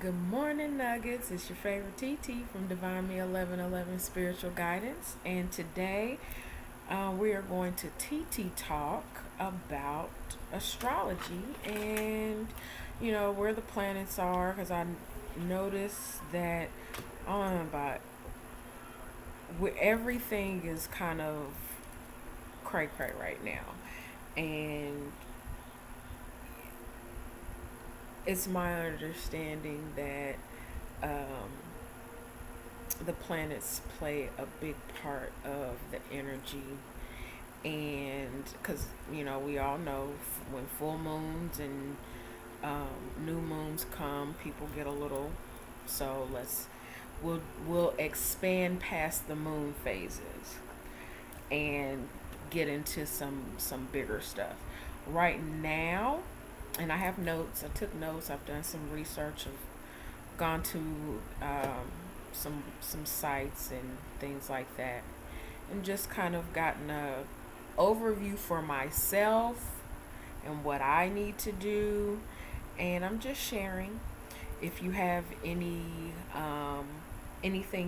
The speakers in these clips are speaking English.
Good morning, Nuggets. It's your favorite TT from Divine Me 1111 Spiritual Guidance. And today we are going to TT talk about astrology and, where the planets are. Because I noticed that about everything is kind of cray cray right now. And it's my understanding that um, the planets play a big part of the energy. And because, we all know when full moons and new moons come, people get a little. So we'll expand past the moon phases and get into some bigger stuff. Right now, and I have notes. I took notes. I've done some research. I've gone to some sites and things like that, and just kind of gotten a overview for myself and what I need to do. And I'm just sharing. If you have anything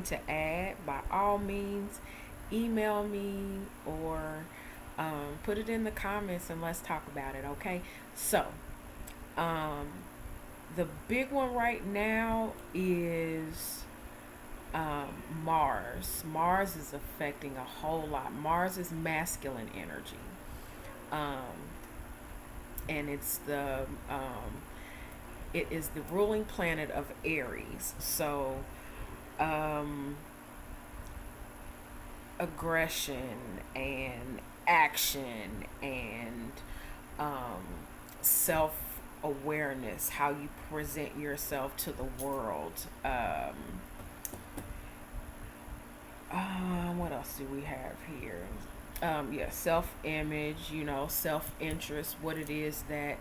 to add, by all means, email me or put it in the comments and let's talk about it. Okay, so um, the big one right now is Mars. Mars is affecting a whole lot. Mars is masculine energy, um, and it is the ruling planet of Aries. So um, aggression and action and um, self awareness, how you present yourself to the world. What else do we have here? Yeah, self image, self interest, what it is that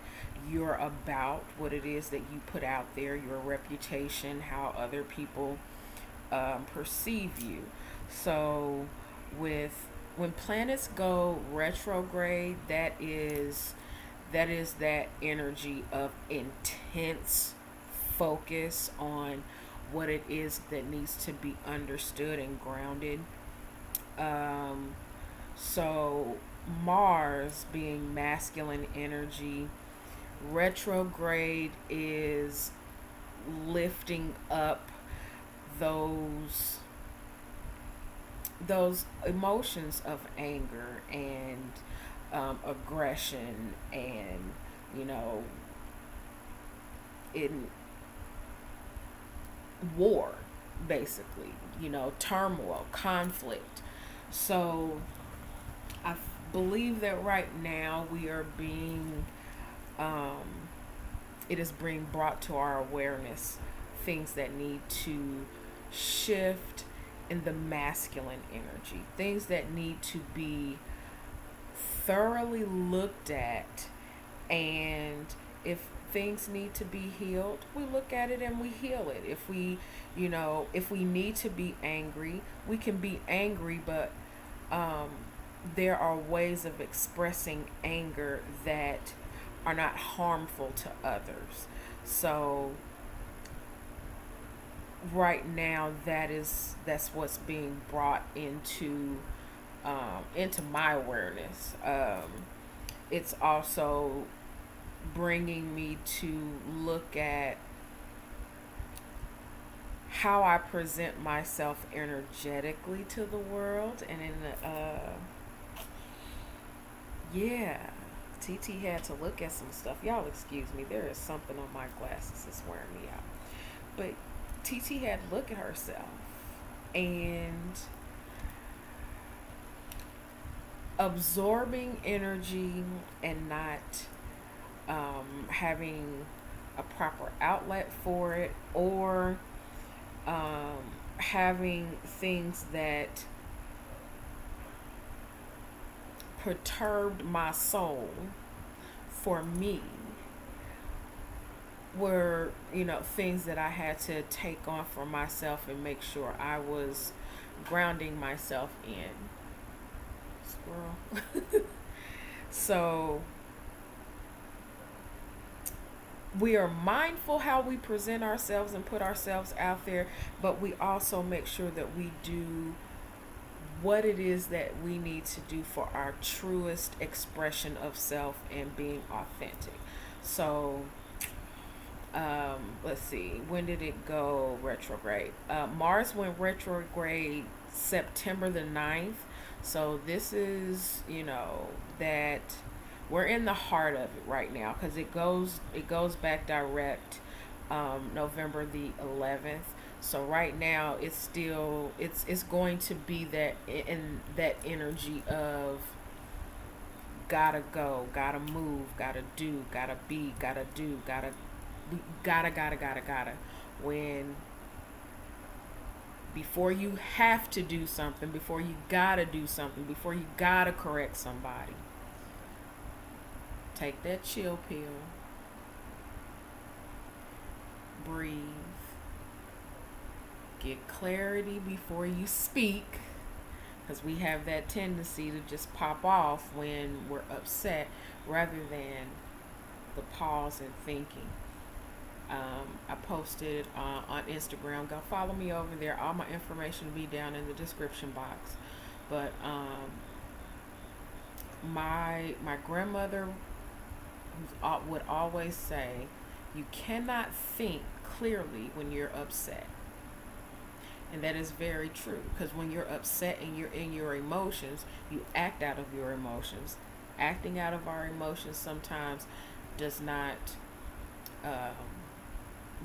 you're about, what it is that you put out there, your reputation, how other people perceive you. So, with when planets go retrograde, that energy of intense focus on what it is that needs to be understood and grounded. Um, so Mars being masculine energy, retrograde is lifting up those those emotions of anger and aggression and you know in war, basically, turmoil, conflict. So I believe that right now we are being um, it is being brought to our awareness things that need to shift in the masculine energy, things that need to be thoroughly looked at. And if things need to be healed, we look at it and we heal it. If we need to be angry, we can be angry, but um, there are ways of expressing anger that are not harmful to others. So right now, that's what's being brought into my awareness. It's also bringing me to look at how I present myself energetically to the world, and yeah, TT had to look at some stuff. Y'all excuse me, there is something on my glasses that's wearing me out. But TT had to look at herself and absorbing energy and not having a proper outlet for it, or having things that perturbed my soul for me were, things that I had to take on for myself and make sure I was grounding myself in. Squirrel. So we are mindful how we present ourselves and put ourselves out there, but we also make sure that we do what it is that we need to do for our truest expression of self and being authentic. So, let's see, when did it go retrograde? Mars went retrograde September the 9th. So this is, that we're in the heart of it right now, because it goes back direct November the 11th. So right now it's going to be that in that energy of gotta go, gotta move, gotta do, gotta be, gotta do, gotta. When before you have to do something, before you gotta do something, before you gotta correct somebody, take that chill pill, breathe, get clarity before you speak, because we have that tendency to just pop off when we're upset rather than the pause and thinking. I posted on Instagram. Go follow me over there. All my information will be down in the description box. But my grandmother would always say, "You cannot think clearly when you're upset." And that is very true, because when you're upset and you're in your emotions, you act out of your emotions. Acting out of our emotions sometimes does not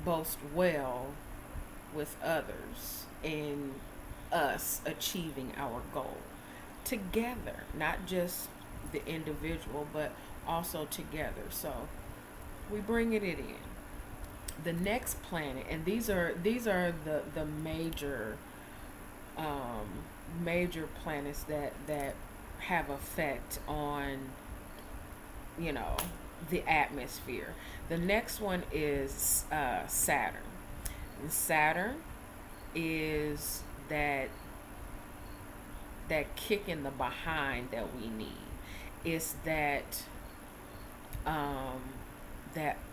boast well with others in us achieving our goal together, not just the individual, but also together. So we bring it in. The next planet, and these are the major planets that have effect on, you know, the atmosphere. The next one is Saturn. And Saturn is that kick in the behind that we need. It's that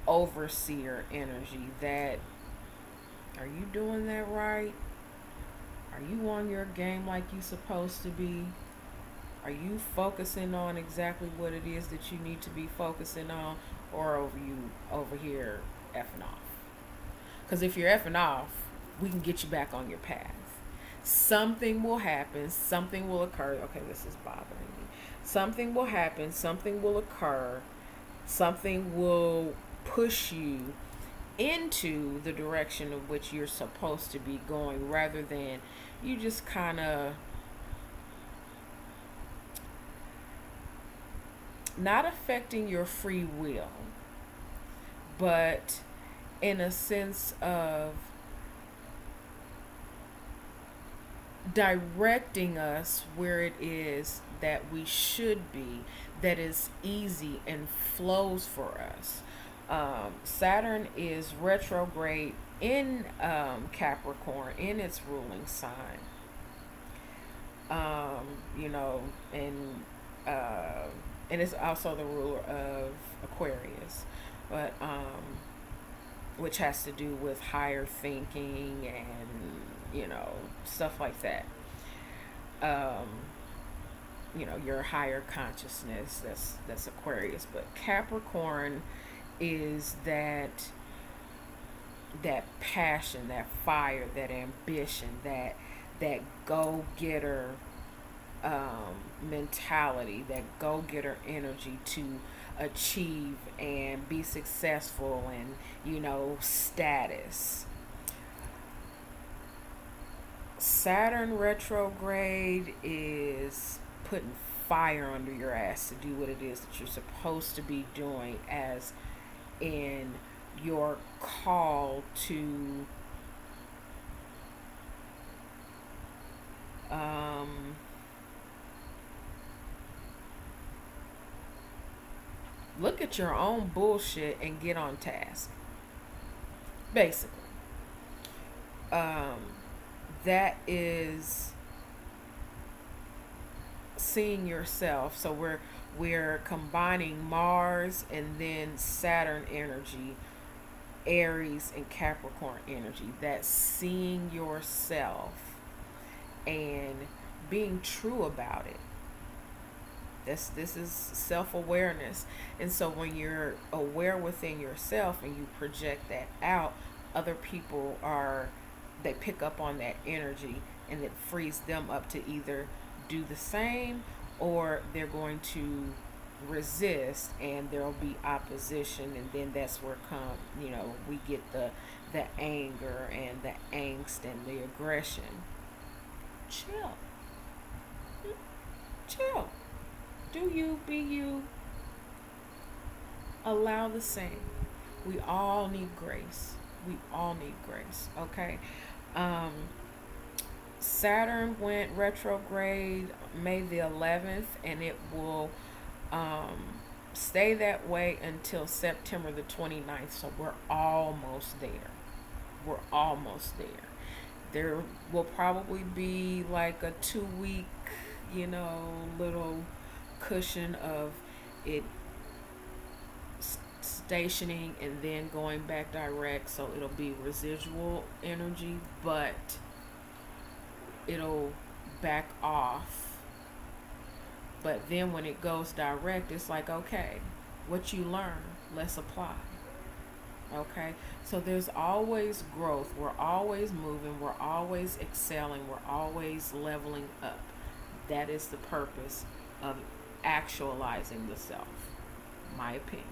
overseer energy. That, are you doing that right? Are you on your game like you supposed to be? Are you focusing on exactly what it is that you need to be focusing on, or over here effing off? Because if you're effing off, we can get you back on your path. Something will happen, something will occur. Okay, this is bothering me. Something will happen, something will occur, something will push you into the direction of which you're supposed to be going, rather than you just kind of not affecting your free will, but in a sense of directing us where it is that we should be, that is easy and flows for us. Saturn is retrograde in Capricorn, in its ruling sign. Um, you know, and and it's also the ruler of Aquarius, but which has to do with higher thinking and, stuff like that. Um, your higher consciousness. That's Aquarius, but Capricorn is that passion, that fire, that ambition, that go getter mentality, that go getter energy to achieve and be successful, and status. Saturn retrograde is putting fire under your ass to do what it is that you're supposed to be doing, as in your call to um, look at your own bullshit and get on task, basically. Um, that is seeing yourself. So we're combining Mars and then Saturn energy Aries and Capricorn energy. That's seeing yourself and being true about it. This is self-awareness. And so when you're aware within yourself and you project that out, other people are, they pick up on that energy, and it frees them up to either do the same, or they're going to resist, and there'll be opposition, and then that's where we get the anger and the angst and the aggression. Chill. Chill. Do you, be you. Allow the same. We all need grace. We all need grace. Okay. Saturn went retrograde May the 11th, and it will stay that way until September the 29th. So we're almost there. We're almost there. There will probably be like a 2 week, little cushion of it stationing and then going back direct. So it'll be residual energy, but it'll back off. But then when it goes direct, it's like, okay, what you learn, let's apply. Okay, so there's always growth. We're always moving. We're always excelling. We're always leveling up. That is the purpose of actualizing the self, my opinion.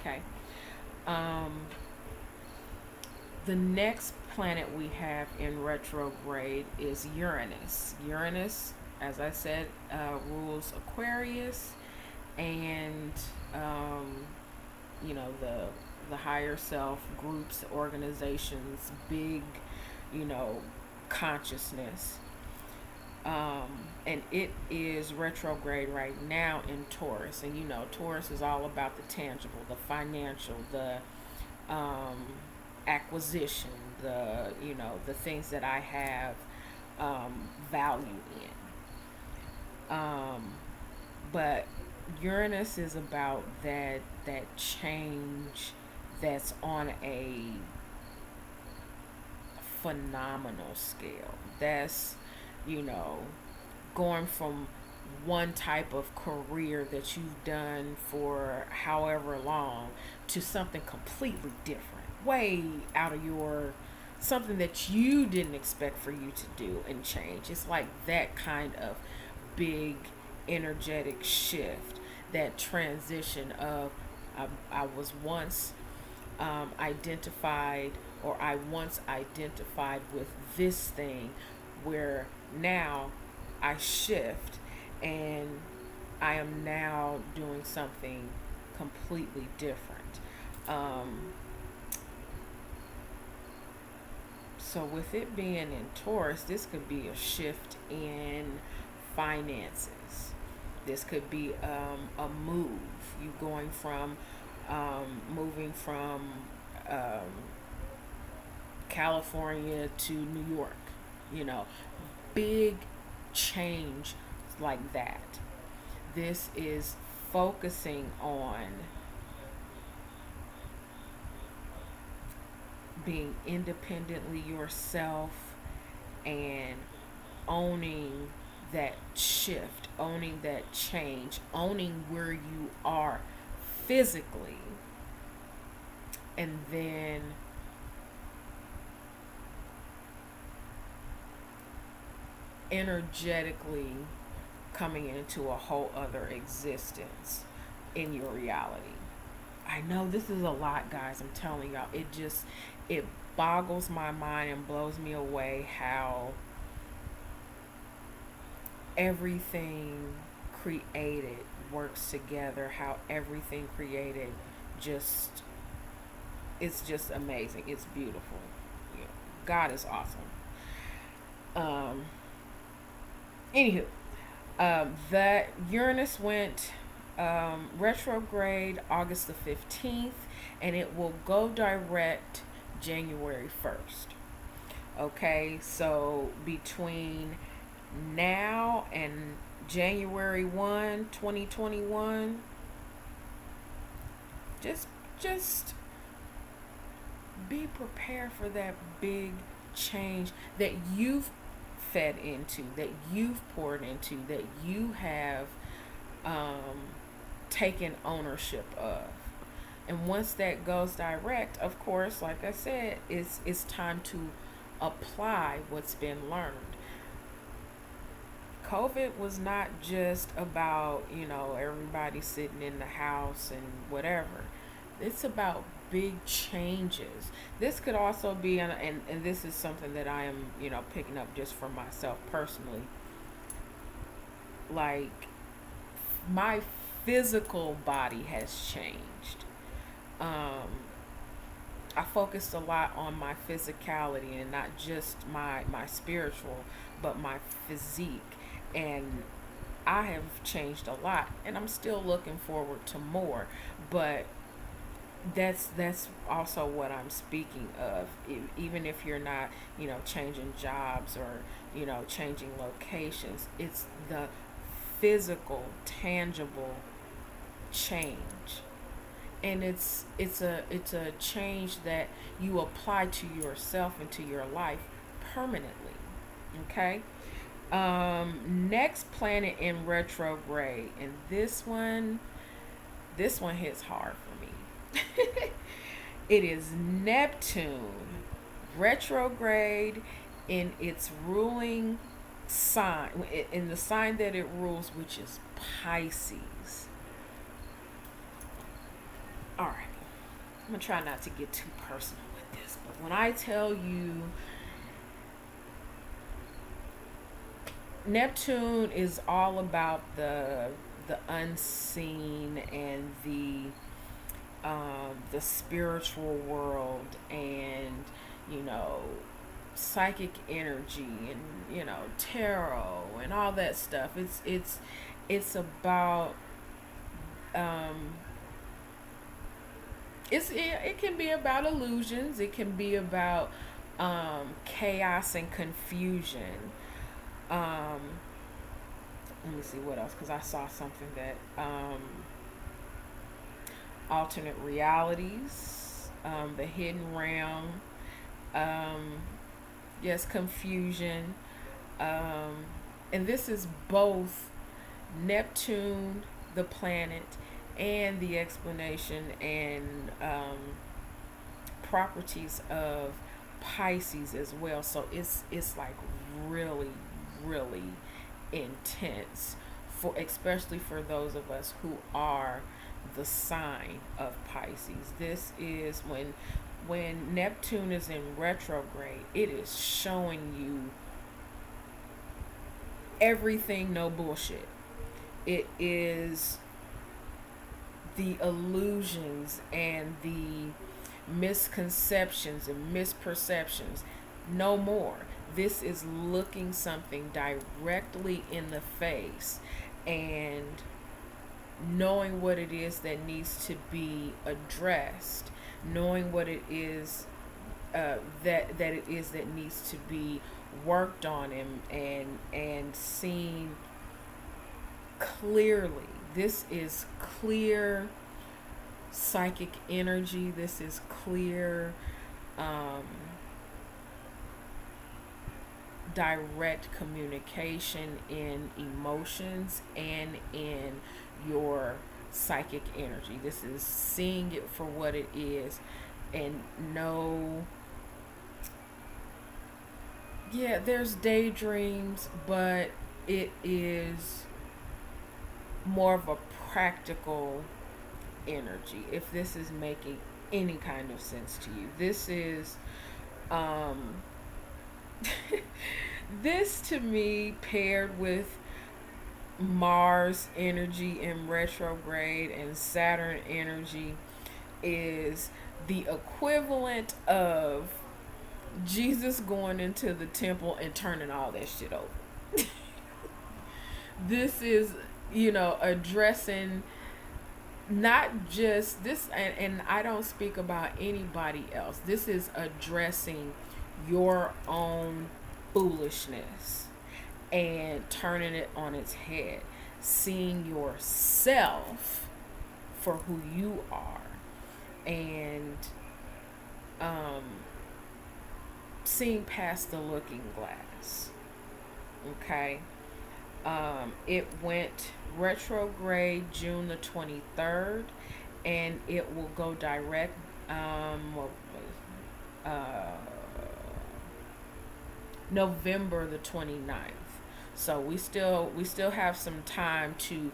Okay. The next planet we have in retrograde is Uranus. Uranus, as I said, rules Aquarius, and the higher self, groups, organizations, big, consciousness. And it is retrograde right now in Taurus. And Taurus is all about the tangible, the financial, the acquisition, the things that I have value in. But Uranus is about that change that's on a phenomenal scale. That's going from one type of career that you've done for however long to something completely different, way out of something that you didn't expect for you to do and change. It's like that kind of big energetic shift, that transition of I was once identified with this thing, where now I shift and I am now doing something completely different. So with it being in Taurus, this could be a shift in finances. This could be a move. You going from moving from California to New York. Big change like that. This is focusing on being independently yourself and owning that shift, owning that change, owning where you are physically, and then energetically coming into a whole other existence in your reality. I know this is a lot, guys. I'm telling y'all, it boggles my mind and blows me away how everything created works together, how everything created it's just amazing. It's beautiful. God is awesome. Anywho, that Uranus went retrograde August the 15th, and it will go direct January 1st. Okay, so between now and January 1, 2021, just be prepared for that big change that you've fed into, that you've poured into, that you have um, taken ownership of. And once that goes direct, of course, like I said, it's time to apply what's been learned. COVID was not just about, everybody sitting in the house and whatever. It's about big changes. This could also be, and this is something that I am, picking up just for myself personally. Like, my physical body has changed. Um, I focused a lot on my physicality and not just my spiritual, but my physique. And I have changed a lot, and I'm still looking forward to more. But that's also what I'm speaking of. Even if you're not, changing jobs or changing locations, it's the physical, tangible change, and it's a change that you apply to yourself and to your life permanently. Okay. Next planet in retrograde, and this one hits hard for me. It is Neptune retrograde in its ruling sign, in the sign that it rules, which is Pisces. All right, I'm gonna try not to get too personal with this, but when I tell you Neptune is all about the unseen and the spiritual world, and you know psychic energy, and tarot and all that stuff. It's about um it can be about illusions, it can be about chaos and confusion. um Let me see what else, because I saw something that alternate realities, the hidden realm, um, yes, confusion, um, and this is both Neptune, the planet, and the explanation and properties of Pisces as well. So it's like really, really intense, for especially for those of us who are the sign of Pisces. This is when Neptune is in retrograde, it is showing you everything, no bullshit. It is the illusions and the misconceptions and misperceptions. No more. This is looking something directly in the face and knowing what it is that needs to be addressed, knowing what it is that it is that needs to be worked on, and seen clearly. This is clear psychic energy. This is clear um, direct communication in emotions and in your psychic energy. This is seeing it for what it is, and no, yeah, there's daydreams, but it is more of a practical energy, if this is making any kind of sense to you. This is um this to me, paired with Mars energy in retrograde and Saturn energy, is the equivalent of Jesus going into the temple and turning all that shit over. This is, addressing not just this, and I don't speak about anybody else. This is addressing your own foolishness and turning it on its head, seeing yourself for who you are, and um, seeing past the looking glass. Okay. It went retrograde June the 23rd, and it will go direct uh, November the 29th. So we still have some time to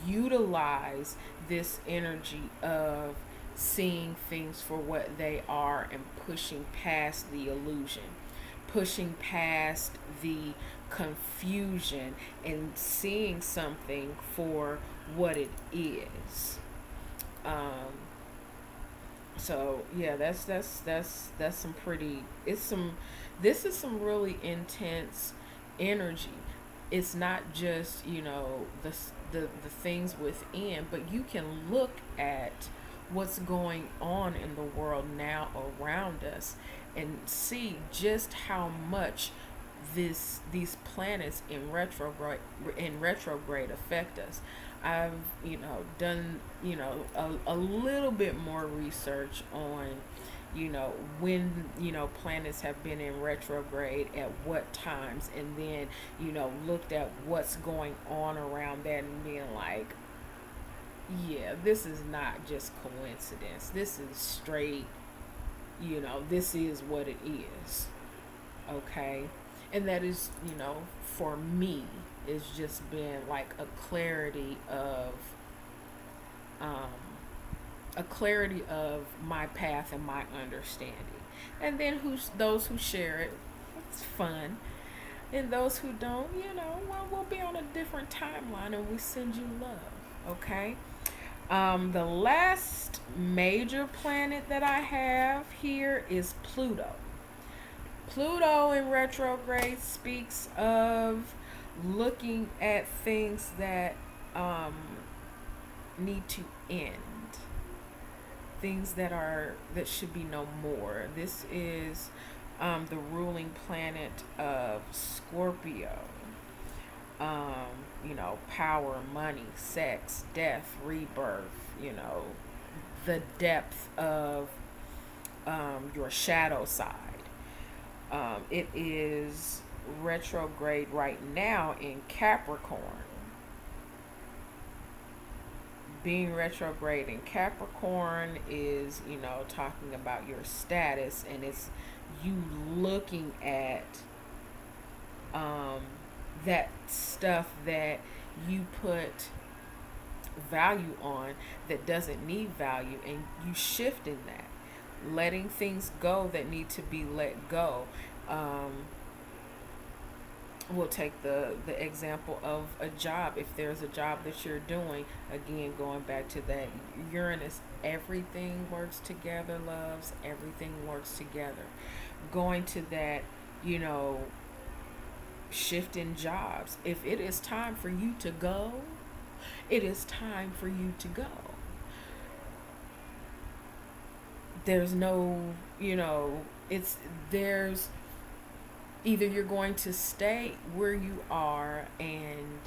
utilize this energy of seeing things for what they are and pushing past the illusion, pushing past the confusion and seeing something for what it is. Um, so yeah, that's some pretty. It's some. This is some really intense energy. It's not just the things within, but you can look at what's going on in the world now around us and see just how much these planets in retrograde affect us. I've done a little bit more research on when planets have been in retrograde at what times, and then looked at what's going on around that and being like, yeah, this is not just coincidence. This is straight, this is what it is. Okay. And that is, for me, it's just been like um, a clarity of my path and my understanding. And then those who share it, it's fun. And those who don't, well, we'll be on a different timeline and we send you love. Okay. The last major planet that I have here is Pluto. Pluto in retrograde speaks of looking at things that need to end, things that should be no more. This is the ruling planet of Scorpio. Power, money, sex, death, rebirth. The depth of your shadow side. It is retrograde right now in Capricorn. Being retrograde in Capricorn is, talking about your status, and it's you looking at that stuff that you put value on that doesn't need value, and you shifting that, letting things go that need to be let go. We'll take the example of a job. If there's a job that you're doing, again, going back to that Uranus, everything works together, loves, everything works together. Going to that, shift in jobs. If it is time for you to go, it is time for you to go. There's no, there's either you're going to stay where you are and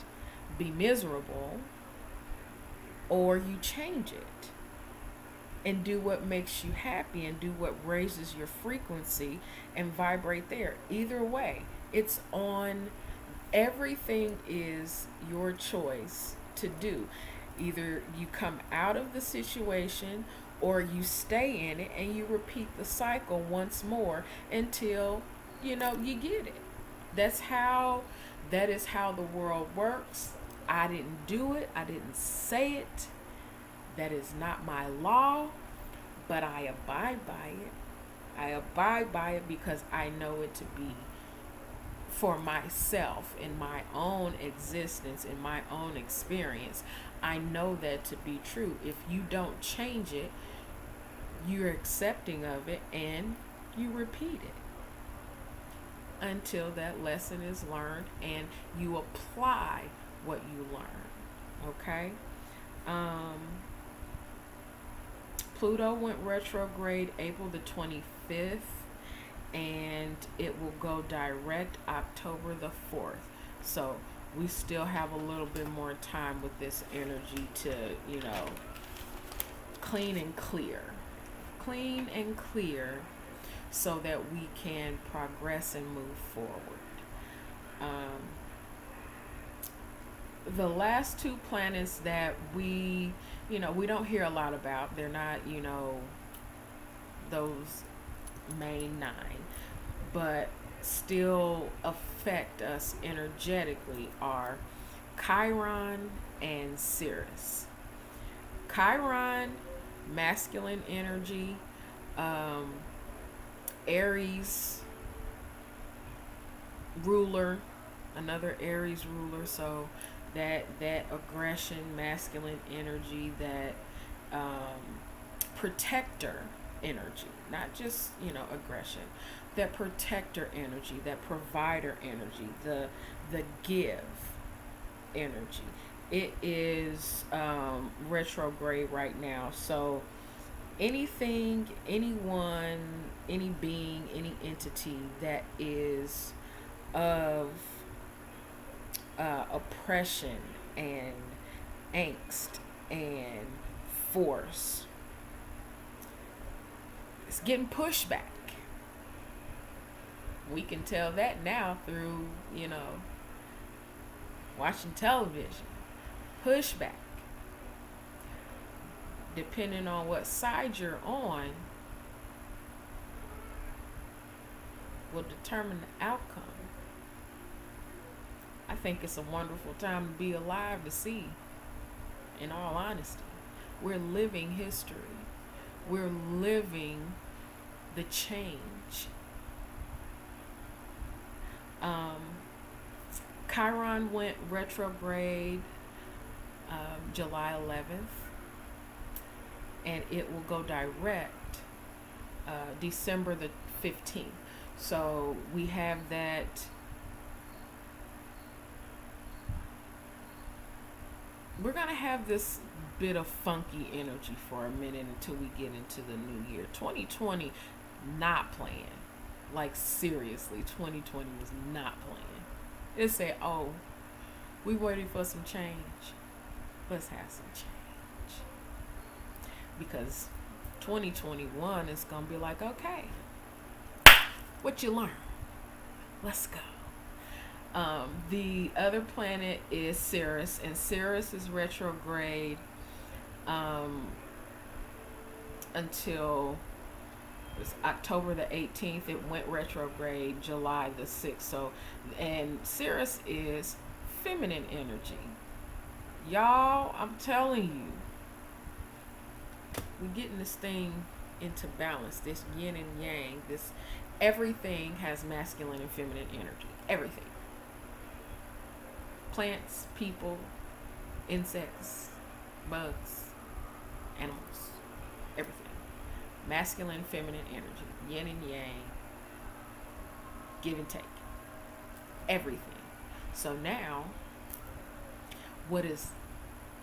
be miserable, or you change it and do what makes you happy and do what raises your frequency and vibrate there. Either way, it's on. Everything is your choice to do. Either you come out of the situation or you stay in it and you repeat the cycle once more until you get it. That is how the world works. I didn't do it. I didn't say it. That is not my law, but I abide by it. I abide by it because I know it to be for myself, in my own existence, in my own experience. I know that to be true. If you don't change it, you're accepting of it and you repeat it until that lesson is learned and you apply what you learn. Okay? Pluto went retrograde April the 25th, and it will go direct October the 4th. So we still have a little bit more time with this energy to, clean and clear. Clean and clear so that we can progress and move forward. Um, the last two planets that we don't hear a lot about, they're not, those main nine, but still affect us energetically are Chiron and Sirius. Chiron, masculine energy, um, Aries ruler, another Aries ruler. So that aggression, masculine energy, that protector energy, not just aggression, that protector energy, that provider energy, the give energy. It is retrograde right now. So anything, anyone, any being, any entity that is of oppression and angst and force, it's getting pushed back. We can tell that now through, watching television. Pushback, depending on what side you're on, will determine the outcome. I think it's a wonderful time to be alive to see, in all honesty. We're living history. We're living the change. Chiron went retrograde July 11th, and it will go direct December the 15th. So we have that. We're going to have this bit of funky energy for a minute until we get into the new year. 2020, not playing. Like, seriously, 2020 was not playing. It said, oh, we waiting for some change. Let's have some change. Because 2021 is going to be like, okay, what you learn? Let's go. The other planet is Sirius, and Sirius is retrograde until October the 18th. It went retrograde July the 6th. So, and Sirius is feminine energy. Y'all, I'm telling you, we're getting this thing into balance. This yin and yang, this everything has masculine and feminine energy. Everything. Plants, people, insects, bugs, animals, everything. Masculine, feminine energy, yin and yang, give and take, everything. So now, what is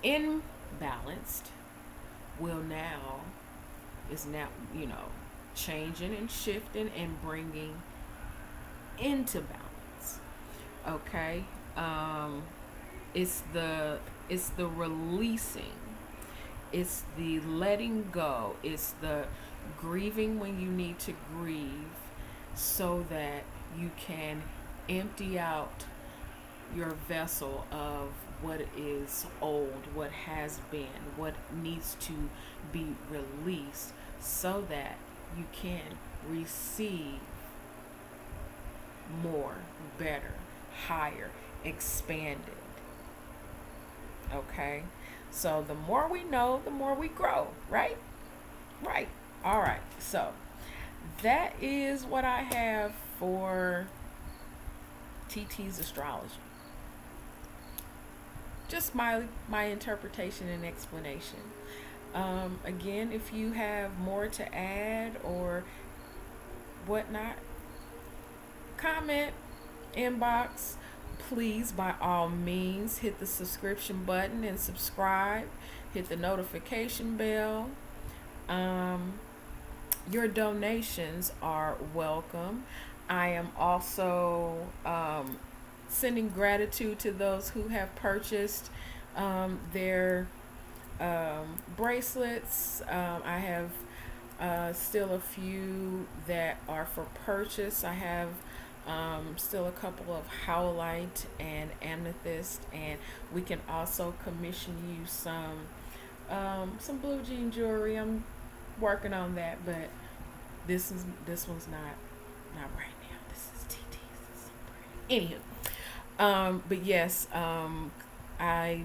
imbalanced is now changing and shifting and bringing into balance. Okay, it's the releasing, it's the letting go, it's the grieving when you need to grieve, so that you can empty out your vessel of what is old, what has been, what needs to be released, so that you can receive more, better, higher, expanded. Okay? So the more we know, the more we grow, right? Right. All right. So that is what I have for TT's astrology. Just my interpretation and explanation. Again, if you have more to add or whatnot, comment, inbox. Please, by all means, hit the subscription button and subscribe. Hit the notification bell. Your donations are welcome. I am also sending gratitude to those who have purchased their bracelets. I have Still a few that are for purchase. I have still a couple of howlite and amethyst, and we can also commission you some blue jean jewelry. I'm working on that, but this one's not right now. This is TT. This is so pretty. Anywho, but yes, I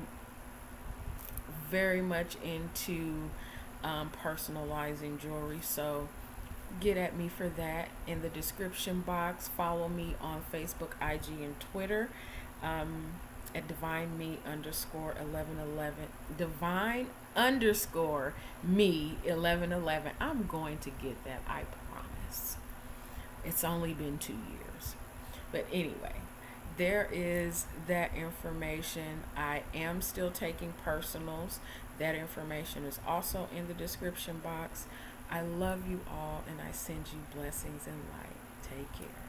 very much into personalizing jewelry. So get at me for that in the description box. Follow me on Facebook, IG, and Twitter at divine me underscore 1111. Divine underscore me 1111. I'm going to get that, I promise. It's only been 2 years. But anyway, there is that information. I am still taking personals. That information is also in the description box. I love you all, and I send you blessings and light. Take care.